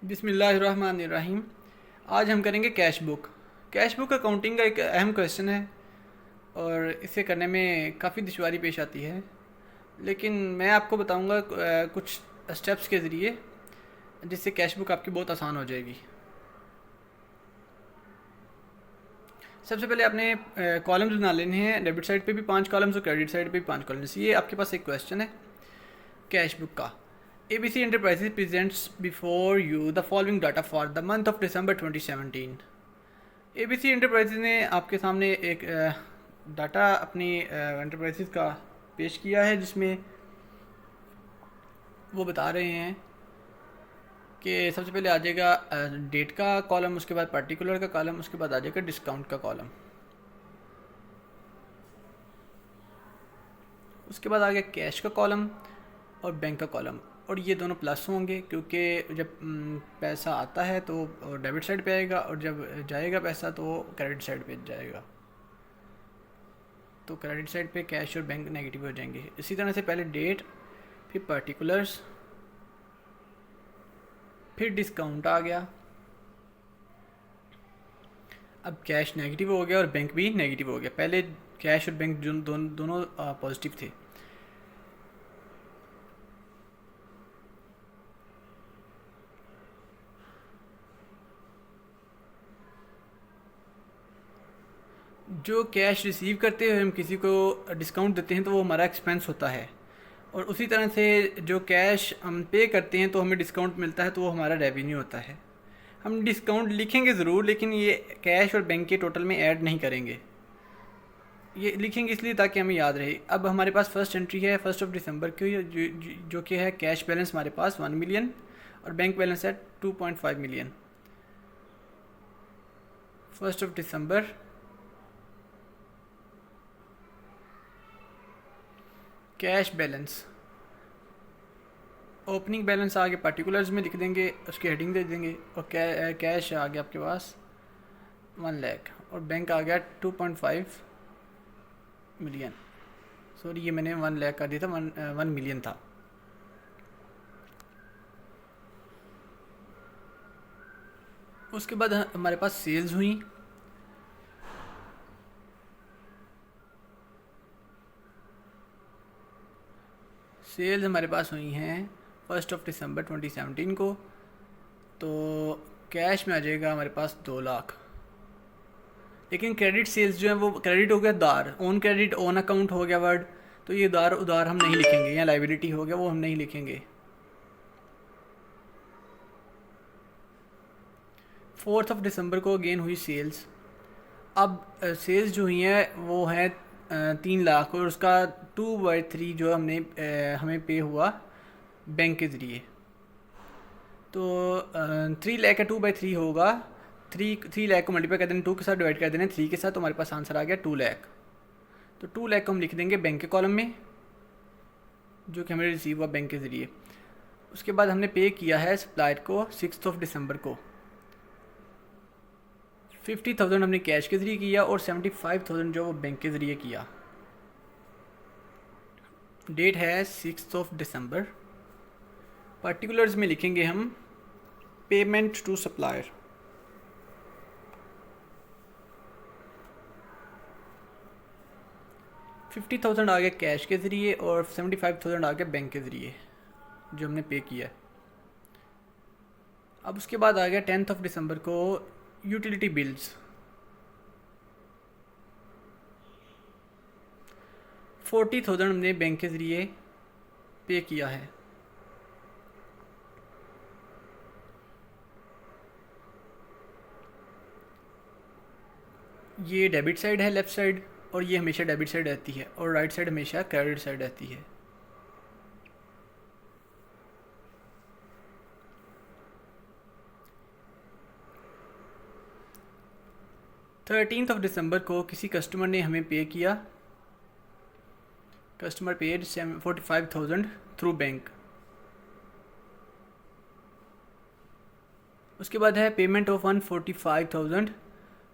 बिस्मिल्लाहिर्रहमानिर्रहीम। आज हम करेंगे cash book. Cash book accounting का एक अहम क्वेश्चन है और इसे करने में काफ़ी दुश्वारी पेश आती है, लेकिन मैं आपको बताऊंगा कुछ स्टेप्स के ज़रिए जिससे कैश बुक आपकी बहुत आसान हो जाएगी। सबसे पहले आपने कॉलम्स बना लेने हैं। डेबिट साइड पे भी 5 कॉलम्स और क्रेडिट साइड पे भी 5 कॉलम्स। ये आपके पास एक क्वेश्चन है कैश बुक का। ABC Enterprises presents before you the following data for the month of December 2017। ABC Enterprises ने आपके सामने एक डाटा अपनी एंटरप्राइजेस का पेश किया है, जिसमें वो बता रहे हैं कि सबसे पहले आ जाएगा डेट का कॉलम, उसके बाद पर्टिकुलर का कॉलम, उसके बाद आ जाएगा डिस्काउंट का कॉलम, उसके बाद आ गया कैश का कॉलम और बैंक का कॉलम। और ये दोनों प्लस होंगे क्योंकि जब पैसा आता है तो डेबिट साइड पे आएगा और जब जाएगा पैसा तो क्रेडिट साइड पे जाएगा। तो क्रेडिट साइड पे कैश और बैंक नेगेटिव हो जाएंगे। इसी तरह से पहले डेट, फिर पर्टिकुलर्स, फिर डिस्काउंट आ गया। अब कैश नेगेटिव हो गया और बैंक भी नेगेटिव हो गया। पहले कैश और बैंक दोनों पॉजिटिव थे। जो कैश रिसीव करते हुए हम किसी को डिस्काउंट देते हैं तो वो हमारा एक्सपेंस होता है, और उसी तरह से जो कैश हम पे करते हैं तो हमें डिस्काउंट मिलता है तो वो हमारा रेवेन्यू होता है। हम डिस्काउंट लिखेंगे ज़रूर, लेकिन ये कैश और बैंक के टोटल में ऐड नहीं करेंगे। ये लिखेंगे इसलिए ताकि हमें याद रहे। अब हमारे पास फर्स्ट एंट्री है 1 दिसंबर की, जो कि है कैश बैलेंस हमारे पास 1 मिलियन और बैंक बैलेंस है 2.5 मिलियन। 1 दिसंबर, कैश बैलेंस, ओपनिंग बैलेंस आगे पर्टिकुलर्स में लिख देंगे, उसकी हेडिंग दे देंगे, और कैश आ गया आपके पास 1 लाख और बैंक आ गया 2.5 मिलियन। सॉरी, ये मैंने 1 लाख कर दिया था, 1 मिलियन था। उसके बाद हमारे पास सेल्स हुई। सेल्स हमारे पास हुई हैं 1 दिसंबर 2017 को। तो कैश में आ जाएगा हमारे पास 2 लाख। लेकिन क्रेडिट सेल्स जो है वो क्रेडिट हो गया उधार, ओन क्रेडिट ओन अकाउंट हो गया वर्ड, तो ये उधार उधार हम नहीं लिखेंगे, या लाइबिलिटी हो गया वो हम नहीं लिखेंगे। 4 दिसंबर को अगेन हुई सेल्स। अब सेल्स जो हुई हैं वो है 3 लाख, और उसका 2/3 जो हमें पे हुआ बैंक के ज़रिए। तो 3 लाख का 2/3 होगा। 3 लाख को मल्टीप्लाई कर देना 2 के साथ, डिवाइड कर देना 3 के साथ, तो हमारे पास आंसर आ गया 2 लाख। तो 2 लाख को हम लिख देंगे बैंक के कॉलम में, जो कि हमें रिसीव हुआ बैंक के ज़रिए। उसके बाद हमने पे किया है सप्लायर को 6 दिसंबर को। 50,000 हमने कैश के ज़रिए किया और 75,000 जो वो बैंक के ज़रिए किया। डेट है 6 दिसंबर। पर्टिकुलर्स में लिखेंगे हम पेमेंट टू सप्लायर। $50,000 आ गया कैश के ज़रिए और 75,000 आ गया बैंक के ज़रिए जो हमने पे किया। अब उसके बाद आ गया 10 दिसंबर को यूटिलिटी बिल्स। 40,000 हमने बैंक के ज़रिए पे किया है। ये डेबिट साइड है लेफ़्ट साइड, और ये हमेशा डेबिट साइड रहती है, और राइट साइड हमेशा क्रेडिट साइड रहती है। थर्टीन्थ ऑफ दिसंबर को किसी कस्टमर ने हमें पे किया। Customer paid 45,000 through bank. उसके बाद है payment of 145,000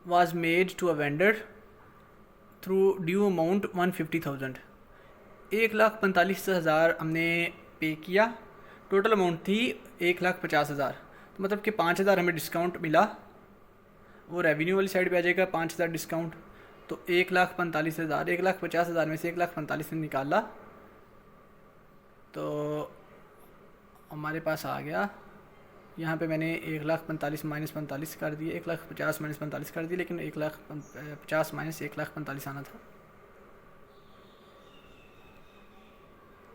was made to a vendor through due amount 150,000। 1,45,000 हमने पे किया। टोटल अमाउंट थी 1,50,000। तो मतलब कि 5,000 हमें डिस्काउंट मिला, वो रेवेन्यू वाली साइड पे आ जाएगा 5,000 डिस्काउंट। तो 1,45,000, 1,50,000 में से 1,45,000 निकाला तो हमारे पास आ गया। यहाँ पे मैंने 1,45,000 माइनस 45 कर दिए, 1,50,000 माइनस 45 कर दिए, लेकिन 1,50,000 माइनस 1,45,000 आना था।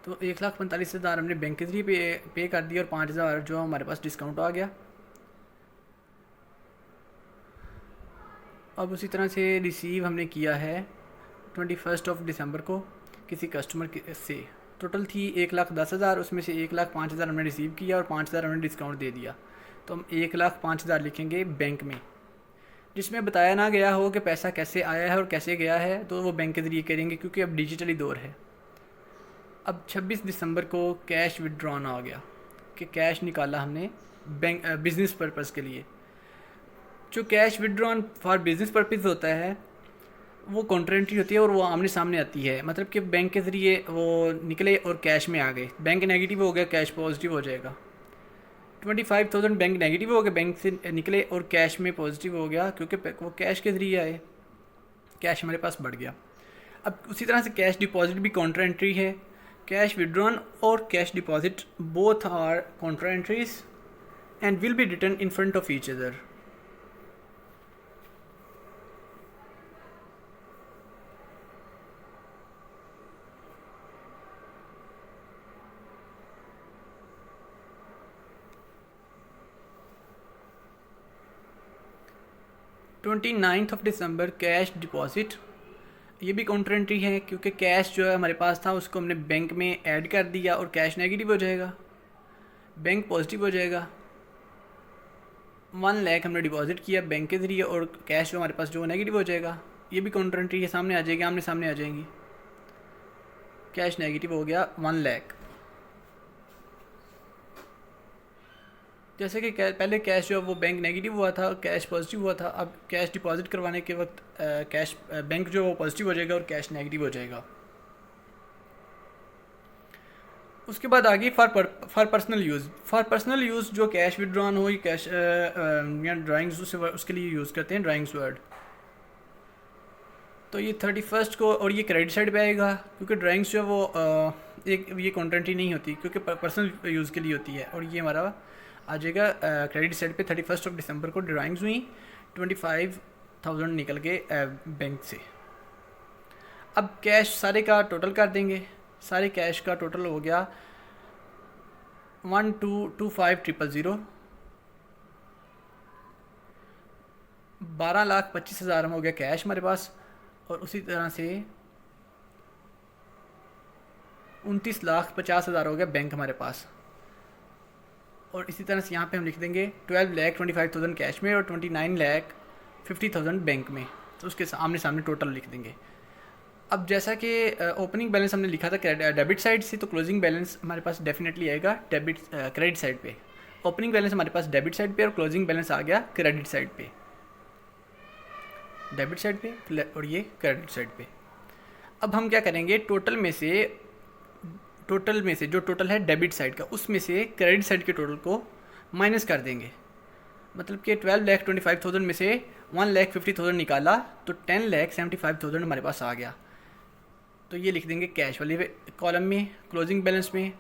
तो 1,45,000 हमने बैंक के जरिए पे कर दिया और 5,000 जो हमारे पास डिस्काउंट आ गया। अब उसी तरह से रिसीव हमने किया है 21 दिसंबर को किसी कस्टमर से। टोटल थी 1,10,000, उसमें से 1,05,000 हमने रिसीव किया और 5,000 हमने डिस्काउंट दे दिया। तो हम 1,05,000 लिखेंगे बैंक में, जिसमें बताया ना गया हो कि पैसा कैसे आया है और कैसे गया है, तो वो बैंक के ज़रिए करेंगे क्योंकि अब डिजिटली दौर है। अब 26 दिसंबर को कैश विड्रॉन आ गया कि कैश निकाला हमने बैंक बिज़नेस पर्पज़ के लिए। जो cash withdrawn for business purpose होता है वो कॉन्ट्रेंट्री होती है और वो आमने सामने आती है, मतलब कि बैंक के ज़रिए वो निकले और कैश में आ गए। बैंक नेगेटिव हो गया, कैश पॉजिटिव हो जाएगा। 25,000 बैंक नेगेटिव हो गया, बैंक से निकले और कैश में पॉजिटिव हो गया क्योंकि वो कैश के ज़रिए आए, कैश हमारे पास बढ़ गया। अब उसी तरह से कैश डिपॉजिट भी कॉन्ट्रा एंट्री है। कैश विड्रॉन और cash deposit both are contra entries and will be written in front of each other. दिसंबर कैश डिपॉजिट, ये भी काउंटर एंट्री है क्योंकि कैश जो है हमारे पास था उसको हमने बैंक में ऐड कर दिया और कैश नेगेटिव हो जाएगा, बैंक पॉजिटिव हो जाएगा। 1 लाख हमने डिपॉजिट किया बैंक के ज़रिए और कैश जो हमारे पास जो नेगेटिव हो जाएगा, ये भी काउंटर एंट्री है, सामने आ जाएगी, आमने सामने आ जाएंगी। कैश नेगेटिव हो गया 1 लाख। जैसे कि पहले कैश जो है वो बैंक नेगेटिव हुआ था, कैश पॉजिटिव हुआ था। अब कैश डिपॉजिट करवाने के वक्त कैश बैंक जो है वो पॉजिटिव हो जाएगा और कैश नेगेटिव हो जाएगा। उसके बाद आगे for personal use. For personal use जो कैश विड्रॉन हो, कैश या ड्राइंग्स उसके लिए यूज़ करते हैं ड्राइंग्स वर्ड। तो ये 31 को और ये क्रेडिट साइड पे आएगा क्योंकि ड्राइंग्स जो है वो एक ये कॉन्ट्रेंट ही नहीं होती क्योंकि पर्सनल यूज़ के लिए होती है। और ये हमारा आ जाएगा क्रेडिट साइड पे। 31 दिसंबर को ड्राइंग्स हुई, 25,000 निकल के बैंक से। अब कैश सारे का टोटल कर देंगे। सारे कैश का टोटल हो गया 1,225,000। 12,25,000 हो गया कैश हमारे पास और उसी तरह से 29,50,000 हो गया बैंक हमारे पास। और इसी तरह से यहाँ पे हम लिख देंगे 12,25,000 कैश में और 29,50,000 बैंक में। तो उसके आमने सामने टोटल लिख देंगे। अब जैसा कि ओपनिंग बैलेंस हमने लिखा था डेबिट साइड से, तो क्लोजिंग बैलेंस हमारे पास डेफिनेटली आएगा क्रेडिट साइड पे। ओपनिंग बैलेंस हमारे पास डेबिट साइड पे और क्लोजिंग बैलेंस आ गया क्रेडिट साइड पे। डेबिट साइड पे और ये क्रेडिट साइड पे। अब हम क्या करेंगे, टोटल में से जो टोटल है डेबिट साइड का, उसमें से क्रेडिट साइड के टोटल को माइनस कर देंगे। मतलब कि 12,25,000 में से 1,50,000 निकाला तो 10,75,000 हमारे पास आ गया। तो ये लिख देंगे कैश वाले कॉलम में। क्लोजिंग बैलेंस में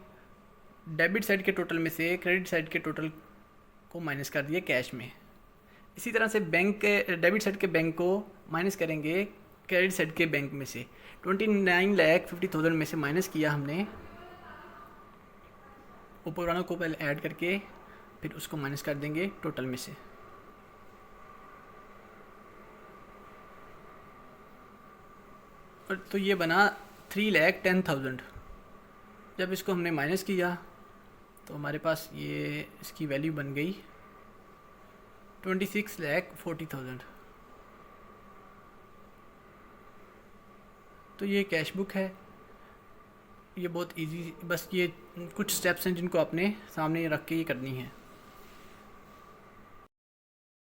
डेबिट साइड के टोटल में से क्रेडिट साइड के टोटल को माइनस कर दिया कैश में। इसी तरह से बैंक के डेबिट साइड के बैंक को माइनस करेंगे क्रेडिट साइड के बैंक में से। 29,50,000 में से माइनस किया हमने, ऊपर वालों को पहले ऐड करके फिर उसको माइनस कर देंगे टोटल में से। और तो ये बना 3,10,000। जब इसको हमने माइनस किया तो हमारे पास ये इसकी वैल्यू बन गई 26,40,000। तो ये कैश बुक है। ये बहुत इजी, बस ये कुछ स्टेप्स हैं जिनको आपने सामने रख के ये करनी है।